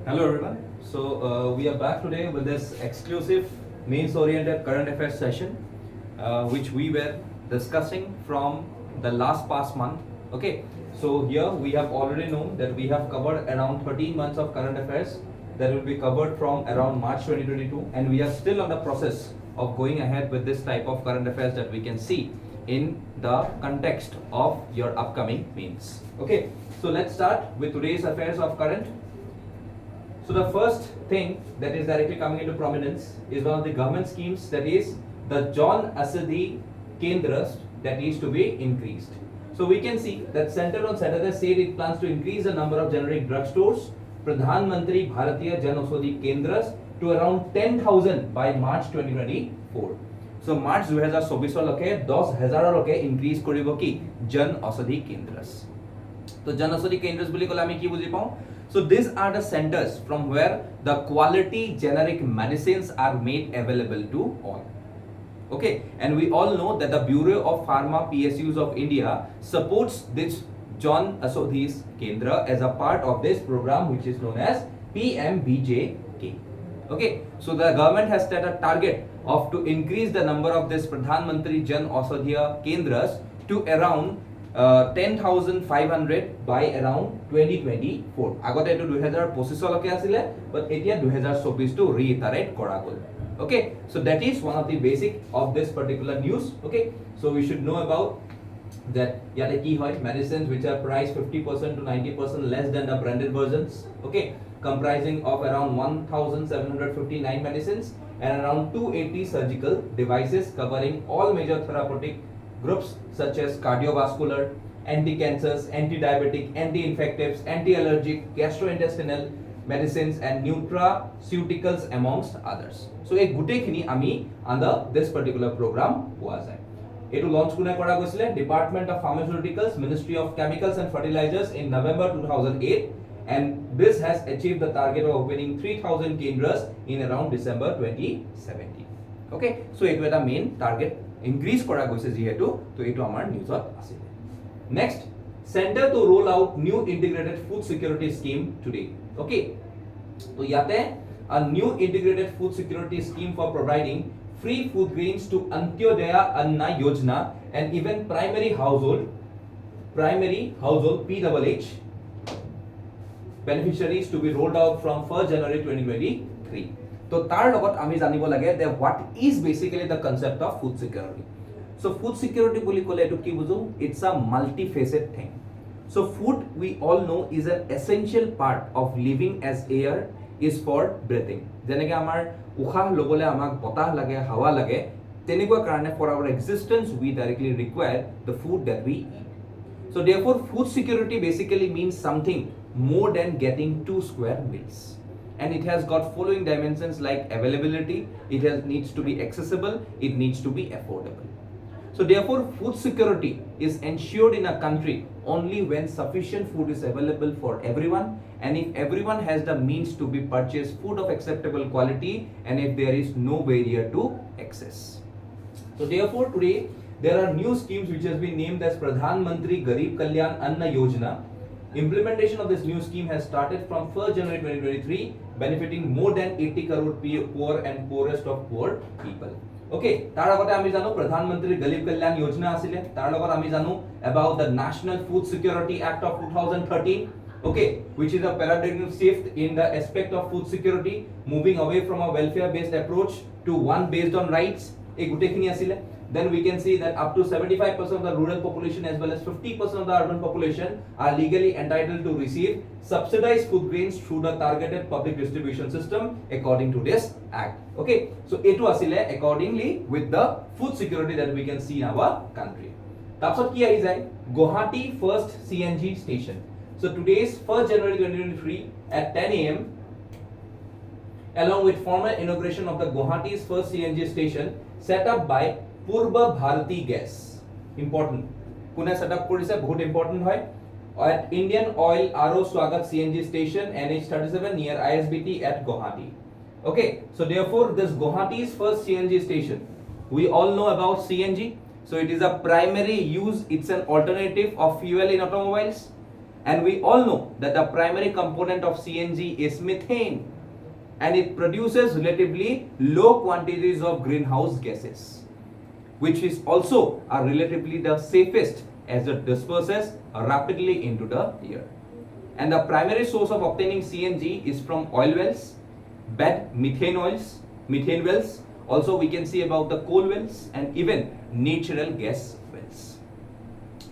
Hello everyone. We are back today with this exclusive mains-oriented current affairs session, which we were discussing from the last past month. Okay, so here we have already known that we have covered around 13 months of current affairs that will be covered from around March 2022, and we are still on the process of going ahead with this type of current affairs that we can see in the context of your upcoming mains. Okay, so let's start with today's affairs of current. So the first thing that is directly coming into prominence is one of the government schemes, that is the John Asadhi Kendras, that is to be increased. So we can see that Center on Saturday said it plans to increase the number of generic drugstores, Pradhanmantri Bharati Jan Aushadhi Kendras, to around 10,000 by March 2024. So March 2024 লকে 10,000 লকে increase কৰিব কি জন ঔষধি কেন্দ্ৰস। তো জন ঔষধি কেন্দ্ৰস বুলি ক'লে আমি কি বুজি পাওঁ? So these are the centers from where the quality generic medicines are made available to all. Okay, and we all know that the Bureau of Pharma PSUs of India supports this John Aushadhi's Kendra as a part of this program, which is known as PMBJK. Okay, so the government has set a target of to increase the number of this Pradhan Mantri Jan Aushadhiya Kendras to around 10,500 by around 2024. আগতে এটো 2025 লকে আছিল, but এতিয়া 2024 টো reiterate কৰা গল. Okay, so that is one of the basic of this particular news. Okay, so we should know about that yate ki hoy medicines which are priced 50% to 90% less than the branded versions. Okay, comprising of around 1,759 medicines and around 280 surgical devices covering all major therapeutic groups such as cardiovascular, anti-cancers, anti-diabetic, anti-infectives, anti-allergic, gastrointestinal medicines and nutraceuticals amongst others. So a gutekhini ami under this particular program poa jay. Etu launch kune kora goisile Department of Pharmaceuticals, Ministry of Chemicals and Fertilizers in November 2008, and this has achieved the target of opening 3,000 kendras in around December 2017. Okay, so etu eta main target increase kora goise jihetu, to etu amar news ot asil. Next, center to roll out new integrated food security scheme today. Okay, so yate a new integrated food security scheme for providing free food grains to Antyodaya Anna Yojana and even primary household PWH beneficiaries to be rolled out from 1st January 2023. So tar logot ami janibo lage that what is basically the concept of food security. So food security boli kole etu ki bujo, it's a multifaceted thing. So food, we all know, is an essential part of living, as air is for breathing. Jeneke amar ukhah lobole amak botah lage, hawa lage, tenekwa karone for our existence we directly require the food that we eat. So therefore food security basically means something more than getting 2 square meals. And it has got following dimensions like availability, needs to be accessible, it needs to be affordable. So therefore food security is ensured in a country only when sufficient food is available for everyone, and if everyone has the means to be purchased food of acceptable quality, and if there is no barrier to access. So therefore today there are new schemes which has been named as Pradhan Mantri Garib Kalyan Anna Yojana. Implementation of this new scheme has started from 1st January 2023, benefiting more than 80 crore poor and poorest of poor people. Okay, tar agote ami janu Pradhan Mantri Garib Kalyan Yojana asile, tar logot ami janu about the National Food Security Act of 2013, okay, which is a paradigm shift in the aspect of food security, moving away from a welfare based approach to one based on rights. Ei gutekhini asile. Then we can see that up to 75% of the rural population as well as 50% of the urban population are legally entitled to receive subsidized food grains through the targeted public distribution system according to this act. Okay, so etu asile accordingly with the food security that we can see in our country. Tapsot ki ahi jay Guwahati first CNG station. So today's 1st January 2023 at 10 AM, along with formal inauguration of the Guwahati's first CNG station set up by Purba Bharati Gas. Important. Kune setup korise bahut important hoy. At Indian Oil RO Swagat CNG station NH37 near ISBT at Guwahati. Okay, so therefore this Guwahati's first CNG station. We all know about CNG. So it is a primary use, it's an alternative of fuel in automobiles. And we all know that the primary component of CNG is methane, and it produces relatively low quantities of greenhouse gases, which is also relatively the safest as it disperses rapidly into the air. And the primary source of obtaining CNG is from oil wells, bed methane wells. Also we can see about the coal wells and even natural gas wells.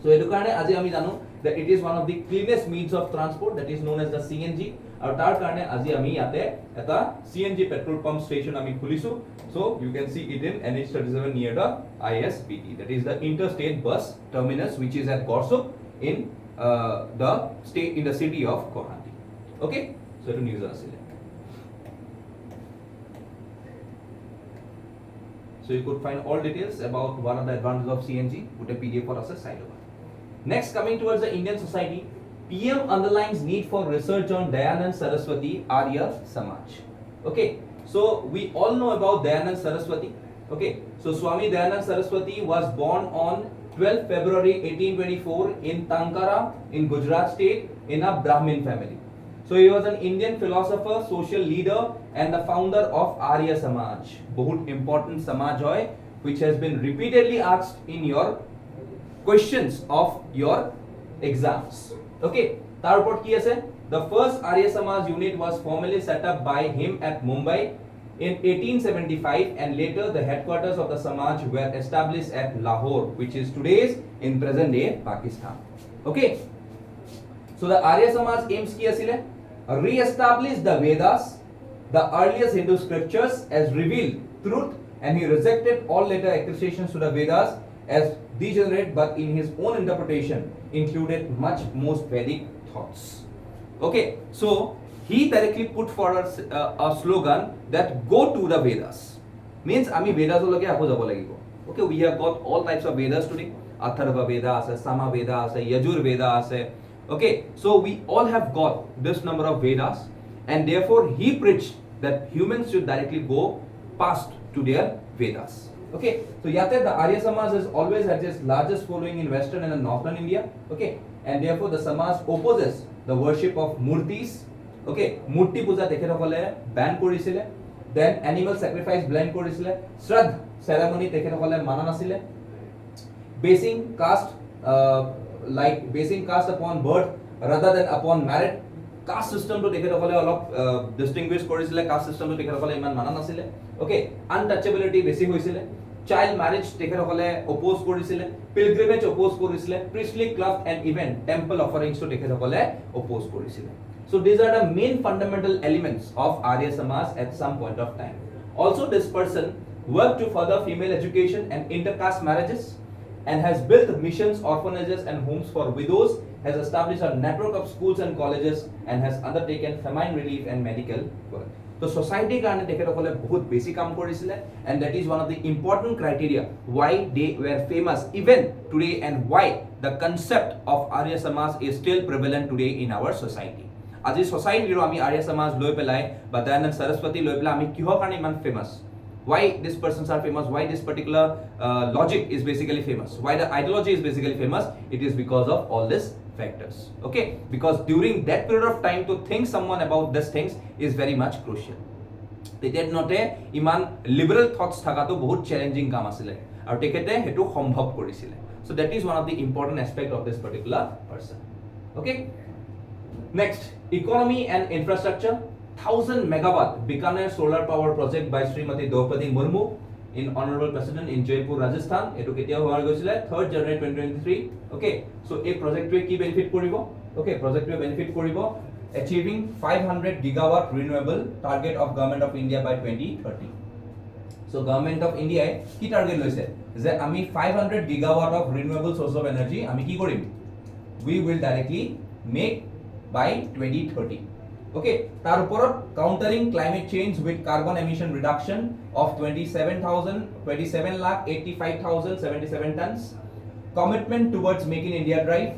So edu karone aji ami janu that it is one of the cleanest means of transport, that is known as the CNG. Aru tar karone aji ami yate eta CNG petrol pump station ami khulisu. So you can see it in NH37 near the ISBT, that is the interstate bus terminus, which is at Gorsuk in the city of Guwahati. Okay, so to news asile. So you could find all details about what are the advantages of CNG with a PDF for us side over. Next, coming towards the Indian society, PM underlines need for research on Dayanand Saraswati Arya Samaj. Okay, so we all know about Dayanand Saraswati. Okay, so Swami Dayanand Saraswati was born on 12 February 1824 in Tankara in Gujarat state in a Brahmin family. So he was an Indian philosopher, social leader and the founder of Arya Samaj. Bahut important Samaj hoy, which has been repeatedly asked in your questions of your exams. Okay, tar upor ki ase? The first Arya Samaj unit was formally set up by him at Mumbai in 1875, and later the headquarters of the Samaj were established at Lahore, which is today's in present day Pakistan. Okay, so the Arya Samaj aims ki asile re-establish the Vedas, the earliest Hindu scriptures, as revealed truth, and he rejected all later accusations to the Vedas as degenerate, but in his own interpretation included much most Vedic thoughts. Okay, so he directly put forward a slogan that go to the Vedas. Means ami Vedas loge ako jabo lagibo. Okay, we have got all types of Vedas today. Atharva Veda ase, Sama Veda ase, Yajur Veda ase. Okay, so we all have got this number of Vedas, and therefore he preached that humans should directly go past to their Vedas. Okay, so yate the Arya Samaj has always had its largest following in Western and Northern India. Okay, and therefore the Samaj opposes the worship of murtis. Okay, murti puja tekhetokole ban korisile, then animal sacrifice ban korisile, Shraddh ceremony tekhetokole mana nasile, basing caste upon birth rather than upon merit. Caste system to tekhetokole olop distinguish korisile, caste system to tekhetokole iman mana nasile. Okay, untouchability besi hoisile, child marriage tekhetokole oppose korisile, pilgrimage oppose korisile, priestly club and even temple offerings to tekhetokole oppose korisile. So these are the main fundamental elements of Arya Samaj at some point of time. Also, this person worked to further female education and intercaste marriages, and has built missions, orphanages and homes for widows, has established a network of schools and colleges, and has undertaken famine relief and medical work. So society karone tekhetokole bahut basic kaam korisile, and that is one of the important criteria why they were famous even today, and why the concept of Arya Samaj is still prevalent today in our society. Aji society ro ami Arya Samaj loi pelai ba Dayanand Saraswati loi pelai ami kiho karone iman famous, why these persons are famous, why this particular logic is basically famous, why the ideology is basically famous, it is because of all these factors. Okay, because during that period of time to think someone about these things is very much crucial. Tetet note iman liberal thoughts thakato bahut challenging kaam asile aru tekete hetu sombhob korisile. So that is one of the important aspect of this particular person. Okay, next, economy and infrastructure. 1000 megawatt Bikaner solar power project by Srimati Draupadi Murmu in Honorable President in Jaipur, Rajasthan. Eto ketia hoar goisile 3rd January 2023. Okay, so a project to ki benefit koribo? Okay, project to benefit koribo achieving 500 gigawatt renewable target of Government of India by 2030. So Government of India ki target loise je ami 500 gigawatt of renewable source of energy ami ki korim, we will directly make by 2030. Okay, tar upor countering climate change with carbon emission reduction of 27,85,077 tons, commitment towards making India drive,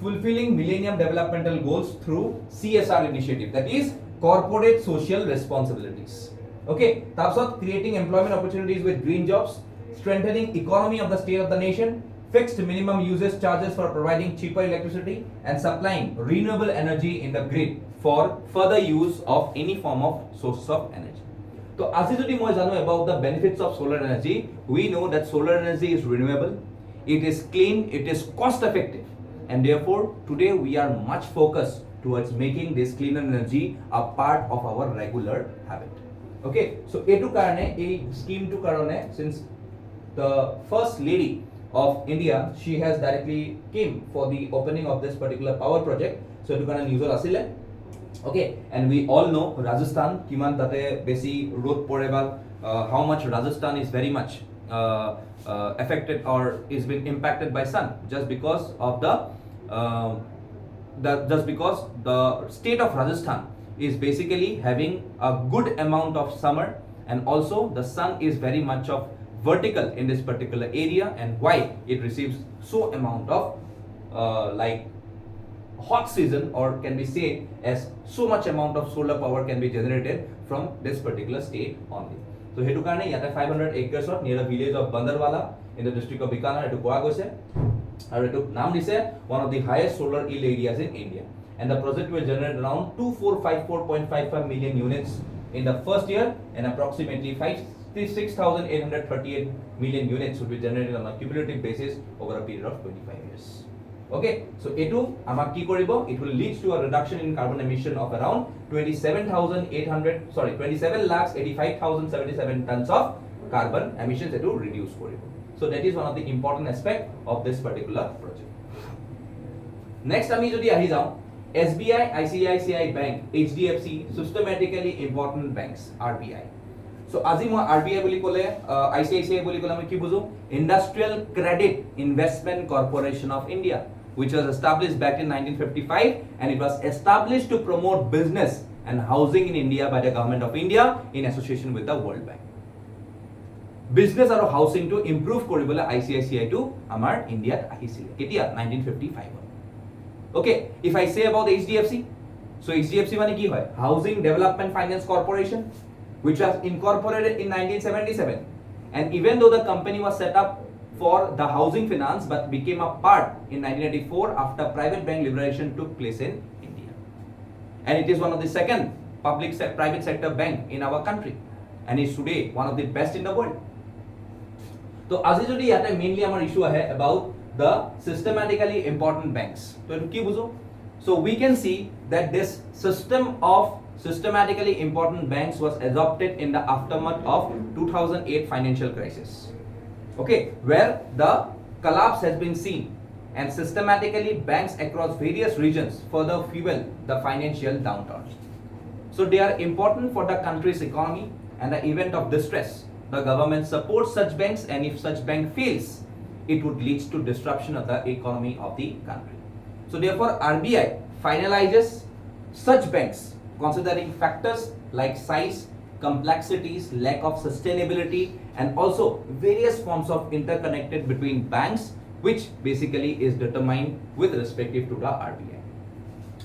fulfilling Millennium Developmental Goals through CSR initiative, that is corporate social responsibilities. Okay, tarpsot creating employment opportunities with green jobs, strengthening economy of the state of the nation, fixed minimum usage charges for providing cheaper electricity, and supplying renewable energy in the grid for further use of any form of source of energy. So as jodi moi jano about the benefits of solar energy, we know that solar energy is renewable, it is clean, it is cost effective, and therefore today we are much focused towards making this clean energy a part of our regular habit. Okay, so etu karone ei scheme to karone, since the first lady of India, she has directly came for the opening of this particular power project, so etu karone news asile. Okay, and we all know Rajasthan kiman tate besi road pore ba, how much Rajasthan is very much affected or is been impacted by sun, just because the state of Rajasthan is basically having a good amount of summer, and also the sun is very much of vertical in this particular area, and why it receives so amount of like hot season, or can be said as so much amount of solar power can be generated from this particular state only. So hetu karone yata 500 acres near the village of Bandarwala in the district of Bikaner etu koa goise, aru etu naam dise one of the highest solar yield areas in India, and the project will generate around 2454.55 million units in the first year, and approximately 56,838 million units will be generated on a cumulative basis over a period of 25 years. Okay, so etu amak ki koribo, it will lead to a reduction in carbon emission of around 27,85,077 tons of carbon emissions etu reduce koribo. So that is one of the important aspect of this particular project. Next ami jodi ahi jao, SBI, ICICI Bank, HDFC, systematically important banks, RBI. So আজি মই RBI বুলি কলে, ICICI বুলি কলে আমি কি বুঝো? Industrial Credit Investment Corporation of India, which was established back in 1955, and it was established to promote business and housing in India by the government of India in association with the World Bank. Business aru housing to improve koribole ICICI to amar India ahisile ketia 1955. Okay, if I say about HDFC, so HDFC mane ki hoy? Housing Development Finance Corporation, which was incorporated in 1977, and even though the company was set up for the housing finance but became a part in 1984 after private bank liberation took place in India, and it is one of the second private sector bank in our country, and is today one of the best in the world. So আজি jodi yate mainly amar issue ahe about the systematically important banks. So etu ki buzo? So we can see that this system of systematically important banks was adopted in the aftermath of 2008 financial crisis. Okay, where the collapse has been seen, and systematically banks across various regions further fuel the financial downturn. So they are important for the country's economy, and the event of distress, the government supports such banks, and if such bank fails, it would lead to disruption of the economy of the country. So therefore RBI finalizes such banks considering factors like size, complexities, lack of sustainability, and also various forms of interconnected between banks, which basically is determined with respective to the RBI.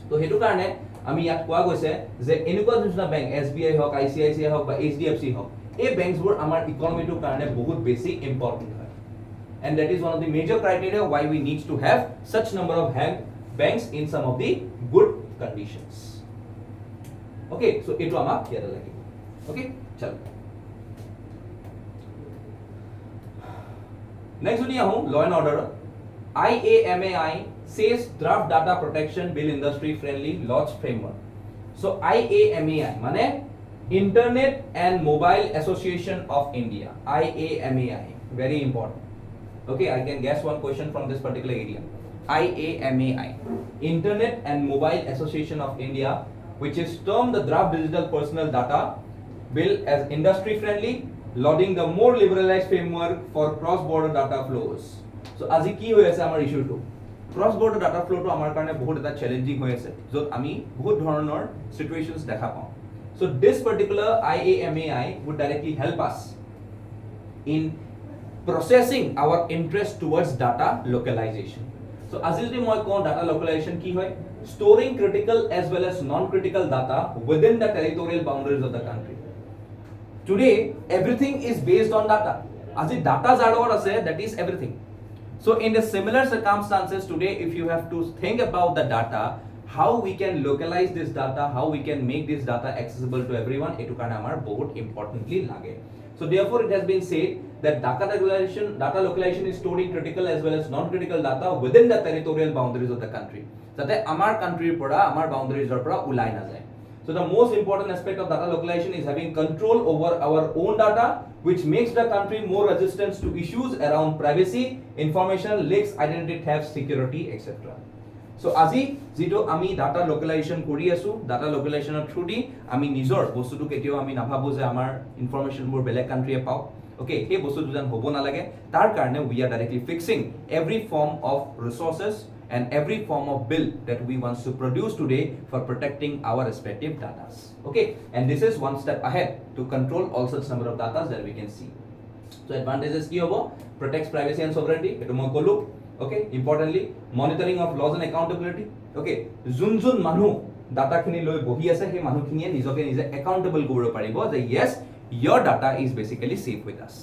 So hetu karone ami yat koa goise je enuka jona bank SBI hok, ICICI hok ba HDFC hok, ei banks bur amar economy to karone bahut beshi important hoy, and that is one of the major criteria why we need to have such number of banks in some of the good conditions. Okay, so etu amak yada lagi. Okay, chalo. Next jodi ahu law and order. IAMAI says draft data protection bill industry friendly laws framework. So IAMAI mane Internet and Mobile Association of India. IAMAI, very important. Okay, I can guess one question from this particular area. IAMAI, Internet and Mobile Association of India, which is termed the draft digital personal data bill as industry friendly, lauding the more liberalized framework for cross border data flows. So আজি কি হৈ আছে আমাৰ ইস্যুটো, cross border data ফ্লোটো আমাৰ কাৰণে বহুত এটা challenging হৈ আছে, য'ত আমি বহুত ধৰণৰ সিচুৱেশনছ দেখা পাওঁ. So this particular IAMAI would directly help us in processing our interest towards data localization. So আজি যদি মই কওঁ data localization কি হয়, storing critical as well as non-critical data within the territorial boundaries of the country. Today everything is based on data. আজি data যাৰ লগত আছে, that is everything. So in the similar circumstances today, if you have to think about the data, how we can localize this data, how we can make this data accessible to everyone, etu karone amar bahut importantly lage. So therefore it has been said that data localization is storing critical as well as non-critical data within the territorial boundaries of the country. Jate amar country pora amar boundaries or pora ulai na jay. So the most important aspect of data localization is having control over our own data, which makes the country more resistant to issues around privacy, information leaks, identity theft, security, etc. So আজি যেটো আমি data লোকেলাইজেশন কৰি আছো, data লোকেলাইজেশনৰ through দি আমি নিজৰ বস্তুটো কেতিয়াও আমি নাভাবো যে আমাৰ ইনফৰমেশনবোৰ বেলেগ কান্ট্ৰিয়ে পাওক। ওকে, সেই বস্তুটো যেন হ'ব নালাগে, তাৰ কাৰণে we are directly fixing every form of resources and every form of bill that we want to produce today for protecting our respective data. Okay, and this is one step ahead to control all such number of data that we can see. So advantages ki hobo? Protects privacy and sovereignty, etu moi kolu. Okay, importantly monitoring of laws and accountability. Okay, jun manu data khini loi bohi ase he manu khiniye nijoke nije accountable koribo paribo je yes, your data is basically safe with us.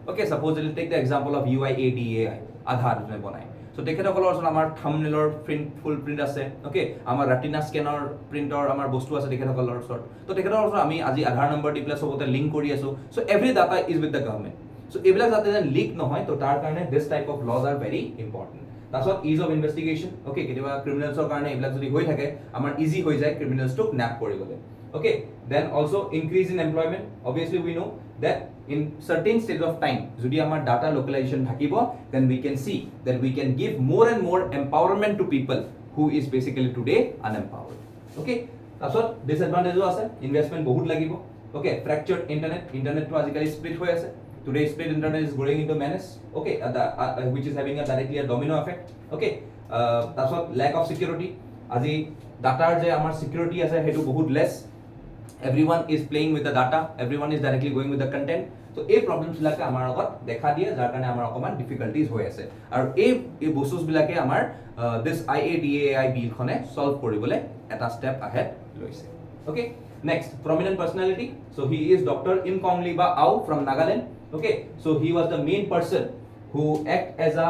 Okay, suppose we'll take the example of UIDAI, Aadhaar jone banai. So তেখেতসকলৰ ওচৰত আমাৰ থাম্বনেলৰ print ফুল print আছে, ওকে, আমাৰ retina স্কেনৰ প্ৰিন্টৰ আমাৰ বস্তু আছে তেখেতসকলৰ ওচৰত। তো তেখেতৰ ওচৰত আমি আজি আধাৰ নম্বৰ দি প্লাস সবতে লিংক কৰি আছো। So every data is with the government. So এইবিলাক যাতে যেন লিক নহয়, তো তাৰ কাৰণে this type of laws are very important. তাৰপিছত ইজ অফ ইনভেষ্টিগেশ্যন, ওকে, কেতিয়াবা ক্ৰিমিনেলছৰ কাৰণে এইবিলাক যদি হৈ থাকে আমাৰ ইজি হৈ যায় ক্ৰিমিনেলছটোক ন্যাপ কৰিবলৈ। Okay, then also increase in employment. Obviously we know that in certain stages of time jodi amar data localization thakibo, then we can see that we can give more and more empowerment to people who is basically today unempowered. Okay, tasot disadvantage ase investment bahut lagibo. Okay, fractured internet to ajikali split hoy ase. Today split internet is going into menace. Okay, which is having a directly a domino effect. Okay, tasot lack of security, aji data je amar security ase hetu bahut less. Everyone is playing with the data, everyone is directly going with the content. So এই problems বিলাকে আমাৰ আগত দেখা দিয়ে, যাৰ কাৰণে আমাৰ অকমান ডিফিকাল্টিজ হৈ আছে। আৰু এই বস্তুছ বিলাকে আমাৰ দিস IADAI বিলখনে সলভ কৰিবলৈ এটা ষ্টেপ আহেড লৈছে। ওকে, next prominent personality. So he is Dr. Imkomliba Au from Nagaland. Okay, so he was the main person who act as a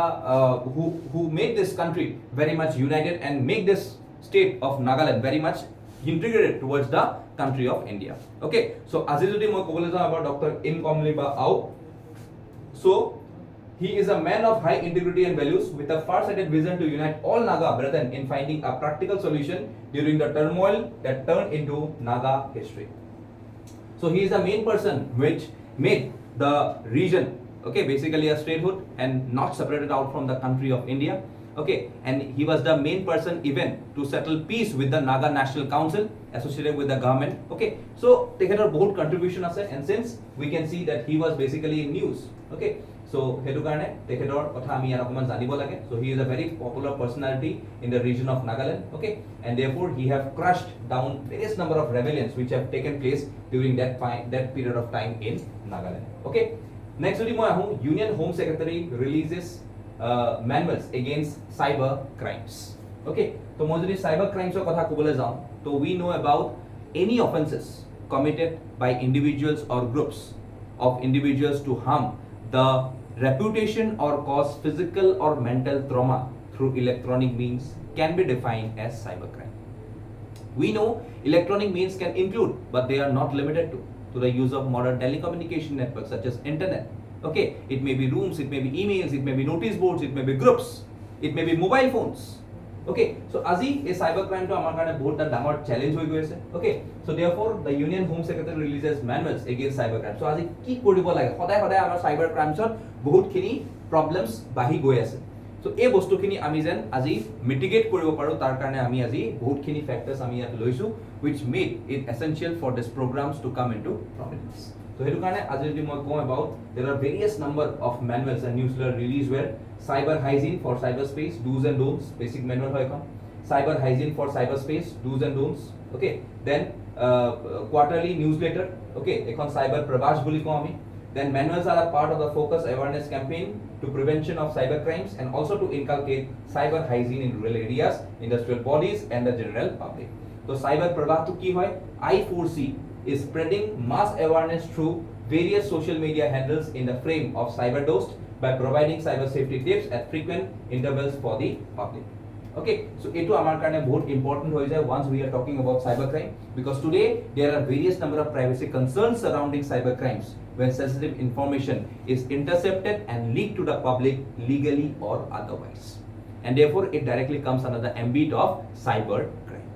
who made this country very much united and make this state of Nagaland very much integrated towards the country of India. Okay, so আজি যদি মই কবলৈ যাওঁ about Dr. Imkomliba Au, so he is a man of high integrity and values with a far-sighted vision to unite all Naga brethren in finding a practical solution during the turmoil that turned into Naga history. So he is the main person which made the region, okay, basically a statehood and not separated out from the country of India. Okay, and he was the main person even to settle peace with the Naga National Council associated with the government. Okay, so tekhetor bahut contribution ase, and since we can see that he was basically in news. Okay, so hetu karone tekhetor kotha ami ar okoman janibo lage. So he is a very popular personality in the region of Nagaland. Okay, and therefore he have crushed down various number of rebellions which have taken place during that period of time in Nagaland. Okay, next jodi moi ahu Union Home Secretary releases manuals against cyber crimes. Okay, so moi jodi cyber crimes or kotha kobole jao, so we know about any offenses committed by individuals or groups of individuals to harm the reputation or cause physical or mental trauma through electronic means can be defined as cybercrime. We know electronic means can include, but they are not limited to the use of modern telecommunication networks such as internet. Okay, it may be rooms, it may be emails, it may be notice boards, it may be groups, it may be mobile phones. Okay, so আজি এই cyber crime to amar karone bahut dangor challenge hoi goise. Okay, so therefore the Union Home Secretary releases manuals against cyber crime. So আজি কি কৰিব লাগে, সদায় আমাৰ cyber crimes ত বহুত খিনি problems বাহি গৈ আছে। So এই বস্তুখিনি আমি যেন আজি mitigate কৰিব পাৰো, তাৰ কাৰণে আমি আজি বহুত খিনি factors আমি ইয়াত লৈছো which made it essential for these programs to come into prominence. So hetu karone আজি যদি মই কওঁ about there are various number of manuals and newsletter released where cyber hygiene for cyberspace do's and don'ts, basic manual hoy kon cyber hygiene for cyberspace do's and don'ts. Okay, then quarterly newsletter, okay, ekon cyber prabhash boli ko ami. Then manuals are a part of the focus awareness campaign to prevention of cyber crimes and also to inculcate cyber hygiene in rural areas, industrial bodies and the general public. So cyber prabhash to ki hoy, I4C is spreading mass awareness through various social media handles in the frame of cyber dost by providing cyber safety tips at frequent intervals for the public. Okay, so eto amar karone bahut important hoy jay once we are talking about cybercrime, because today there are various number of privacy concerns surrounding cybercrimes when sensitive information is intercepted and leaked to the public legally or otherwise, and therefore it directly comes under the ambit of cybercrime.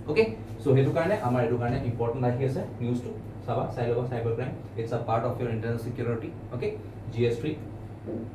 Okay, so hetu karone amar etu karone important ahi ase news to saba cybercrime, it's a part of your internal security. Okay, GS3.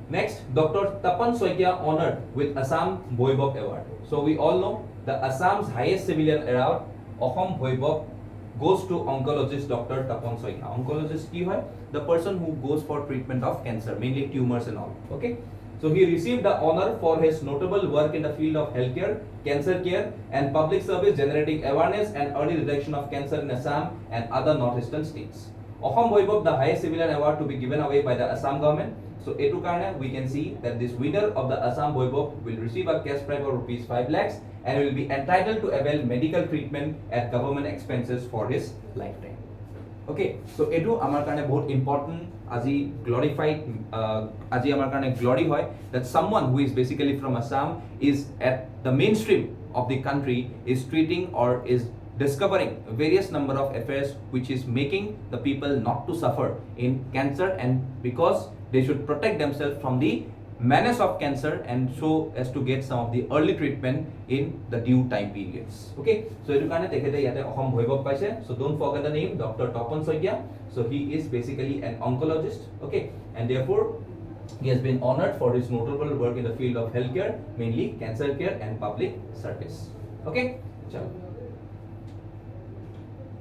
Next, Dr. Tapan Soikia honored with Assam Boy Award. So we all know the Assam's highest civilian award, Assam Boy goes to oncologist Dr. Tapan Soikia. Oncologist ki hoy? The person who goes for treatment of cancer, mainly tumors and all. Okay, so he received the honor for his notable work in the field of healthcare, cancer care, and public service, generating awareness and early detection of cancer in Assam and other northeastern states. Assam Boy the highest civilian award to be given away by the Assam government. So etu karone we can see that this winner of the Assam Boy will receive a cash prize of rupees 5 lakhs and will be entitled to avail medical treatment at government expenses for his lifetime. Okay, so etu amar karone bahut important aji glorified aji amar karone glory hoy that someone who is basically from Assam is at the mainstream of the country, is treating or is discovering various number of affairs which is making the people not to suffer in cancer, and because they should protect themselves from the menace of cancer and so as to get some of the early treatment in the due time periods. Okay, so etu karone tekhete yate Assam Bhoibab paise. So don't forget the name, Dr. Tapan Soikia. So he is basically an oncologist. Okay, and therefore he has been honored for his notable work in the field of healthcare, mainly cancer care and public service. Okay, chalo.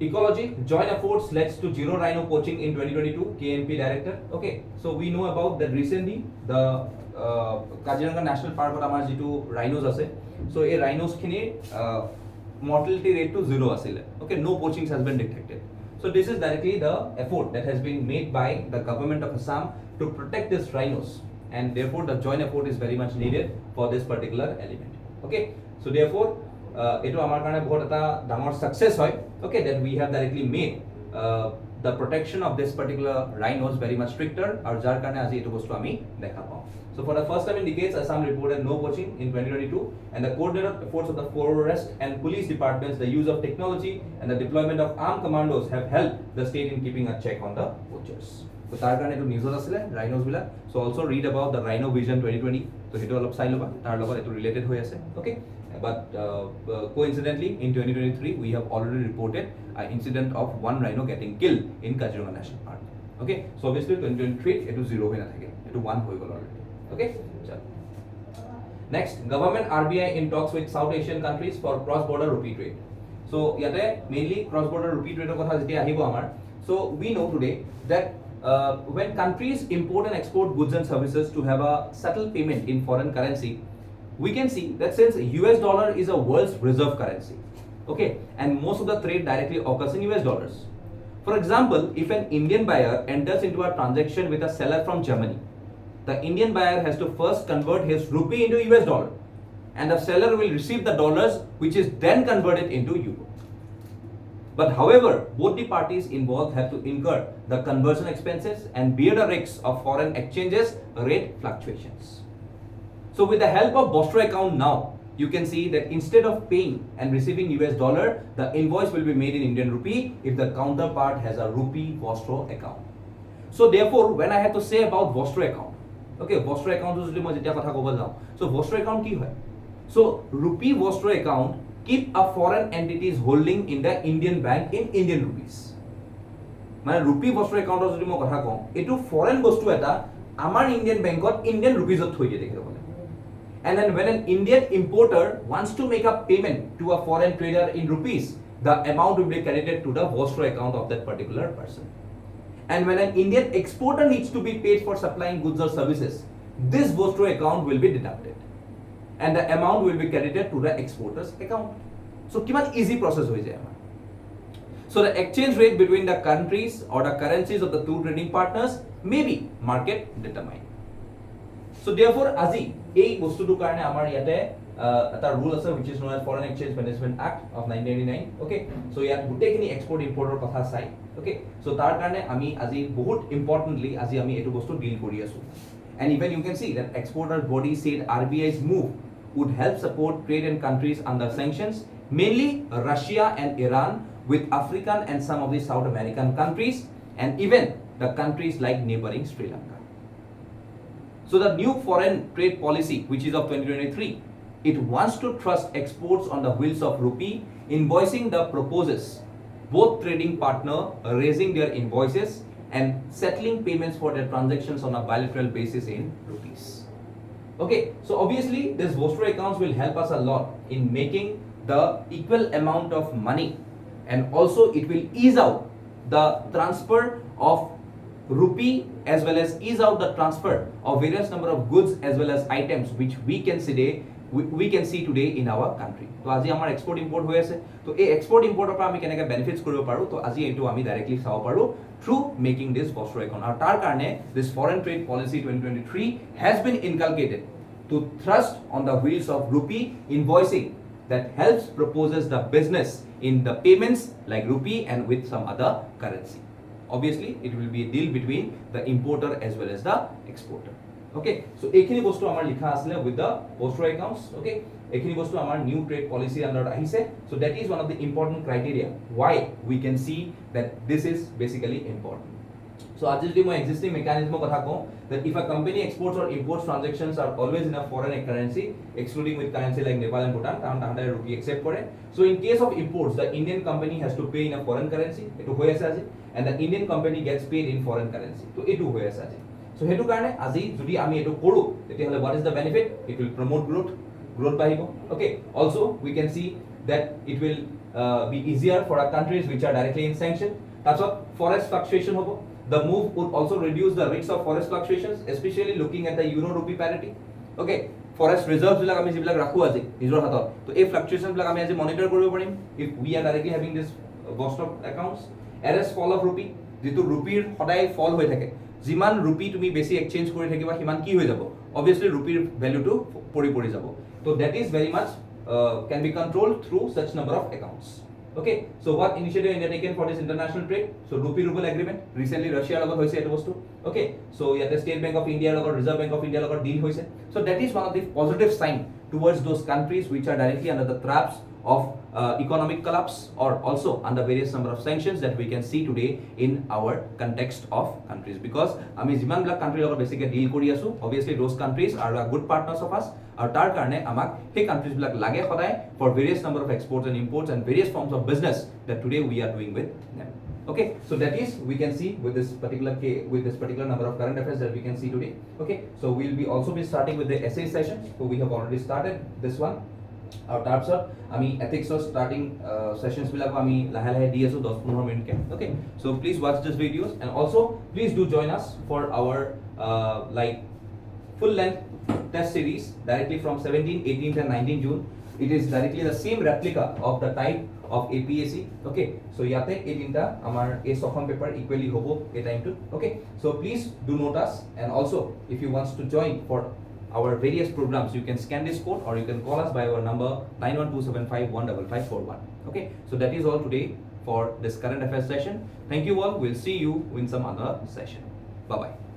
Ecology, joint efforts led to zero rhino poaching in 2022, KNP director. Okay, so we know about that recently the Kaziranga National Park or amar jitu rhinos ase, so a rhinos khini mortality rate to 0 asile. Okay, no poachings has been detected. So this is directly the effort that has been made by the government of Assam to protect these rhinos, and therefore the joint effort is very much needed for this particular element. Okay, so therefore eto amar karone bahut eta dangor success hoy. Okay, that we have directly made the protection of this particular rhinos very much stricter, aur jar karone aji etu bostu ami dekha pao. So for the first time in decades, Assam reported no poaching in 2022, and the coordinated efforts of the forest and police departments, the use of technology and the deployment of armed commandos have helped the state in keeping a check on the poachers. So tar karone etu news asile rhinos bila. So also read about the Rhino Vision 2020. So hetu olop sai loba, tar logot etu related hoy ase. Okay, but coincidentally in 2023 we have already reported an incident of one rhino getting killed in Kaziranga National Park. Okay, so obviously 2023 etu 0 hoy na thake, etu 1 hoy gol already. Okay, chalo. Next, government RBI in talks with South Asian countries for cross-border rupee trade. So yate mainly cross-border rupee trade kotha jeti ahibo amar. So we know today that when countries import and export goods and services to have a settled payment in foreign currency, we can see that since US dollar is a world's reserve currency, okay, and most of the trade directly occurs in US dollars. For example, if an Indian buyer enters into a transaction with a seller from Germany, the Indian buyer has to first convert his rupee into US dollar, and the seller will receive the dollars which is then converted into euro. But however, both the parties involved have to incur the conversion expenses and bear the risks of foreign exchanges rate fluctuations. So with the help of Vostro account now, you can see that instead of paying and receiving US dollar, the invoice will be made in Indian rupee if the counterpart has a rupee Vostro account. So therefore, when I have to say about Vostro account, okay, Vostro account is jodi moi jetia kotha kobo jao. So Vostro account ki hoy? So rupee Vostro account keep a foreign entities holding in the Indian bank in Indian rupees. Mane rupee Vostro account jodi moi kotha kom, etu foreign bostu eta amar Indian bank ot Indian rupees ot thoi die dekhe bole. And then when an Indian importer wants to make a payment to a foreign trader in rupees, the amount will be credited to the Vostro account of that particular person. And when an Indian exporter needs to be paid for supplying goods or services, this Vostro account will be deducted, and the amount will be credited to the exporter's account. So kiman easy process hoy jay amar. So the exchange rate between the countries or the currencies of the two trading partners may be market determined. So therefore আজি এই বস্তুটো কাৰণে আমাৰ ইয়াতে এটা rule আছে which is known as Foreign Exchange Management Act of 1999. Okay, so ইয়াত গুটেখিনি export importer কথা চাই. Okay, so তাৰ কাৰণে আমি আজি বহুত importantly আজি আমি এটো বস্তু ডিল কৰি আছো, And even you can see that exporters body said RBI's move would help support trade in countries under sanctions, mainly Russia and Iran, with African and some of the South American countries, and even the countries like neighboring Sri Lanka. So the new foreign trade policy, which is of 2023, it wants to trust exports on the wheels of rupee, invoicing the proposes both trading partner raising their invoices and settling payments for their transactions on a bilateral basis in rupees. Okay, so obviously this Vostro accounts will help us a lot in making the equal amount of money, and also it will ease out the transfer of rupee as well as ease out the transfer of various number of goods as well as items which we can see today in our country. So আজি আমাৰ export import হৈ আছে, তো এই export import পৰা আমি কেনেকৈ benefits কৰিব পাৰো, তো আজি এইটো আমি directly চাব পাৰো through making this Vostro account. আৰু তাৰ কাৰণে this foreign trade policy 2023 has been inculcated to thrust on the wheels of rupee invoicing that helps proposes the business in the payments like rupee and with some other currency. Obviously it will be a deal between the importer as well as the exporter. Okay, so ekhini bostu amar likha asle with the Vostro accounts. Okay, ekhini bostu amar new trade policy under ahise, so that is one of the important criteria why we can see that this is basically important. So as the existing mechanism kotha ko, that if a company exports or imports transactions are always in a foreign currency, excluding with currency like Nepal and Bhutan, karon tahante rupee accept kore. So in case of imports, the Indian company has to pay in a foreign currency, etu hoy ase aji, and the Indian company gets paid in foreign currency, so etu hoy ase aji. So hetu karone aji jodi ami etu koru, tete hole what is the benefit? It will promote growth bahibo. Okay, also we can see that it will be easier for our countries which are directly in sanction. Tarpot forex fluctuation hobo. The move would also reduce the risks of forex fluctuations, especially looking at the euro rupee parity. Okay, forex reserves bilak ami jibilak rakhu aji nijor hatot, to ei fluctuation bilak ami aji monitor koribo parim if we are directly having this Vostro accounts. As fall of rupee, jitu rupee hodai fall hoi thake, jiman rupee tumi besi exchange kori thakiba himan ki hoi jabo, obviously rupee value to pori jabo. So that is very much can be controlled through such number of accounts. Okay, so what initiative undertaken for this international trade? So rupee ruble agreement recently Russia logot hoise etu bostu. Okay, so yate State Bank of India logot Reserve Bank of India logot deal hoise, so that is one of the positive sign towards those countries which are directly under the traps of economic collapse or also under various number of sanctions that we can see today in our context of countries, because ami jiman bla country logot basically deal kori asu, obviously those countries are good partners of us, aru tar karone amak he countries bilak lage hodai for various number of exports and imports and various forms of business that today we are doing with them. Okay, so that is we can see with this particular number of current affairs that we can see today. Okay, so we'll be also be starting with the essay session, so we have already started this one. Our types of ami ethics of starting sessions bilak ami lahe lahe di asu 10-15 minute ke. Okay, so please watch these videos, and also please do join us for our like full length test series directly from 17th, 18th and 19th June. It is directly the same replica of the type of APSC. Okay, so yate ei tinta amar a sokhon paper equally hobo a time to. Okay, so please do note us, and also if you want to join for our various programs, you can scan this code or you can call us by our number 9127515541. Okay, so that is all today for this current affairs session. Thank you all. We'll see you in some other session. Bye bye.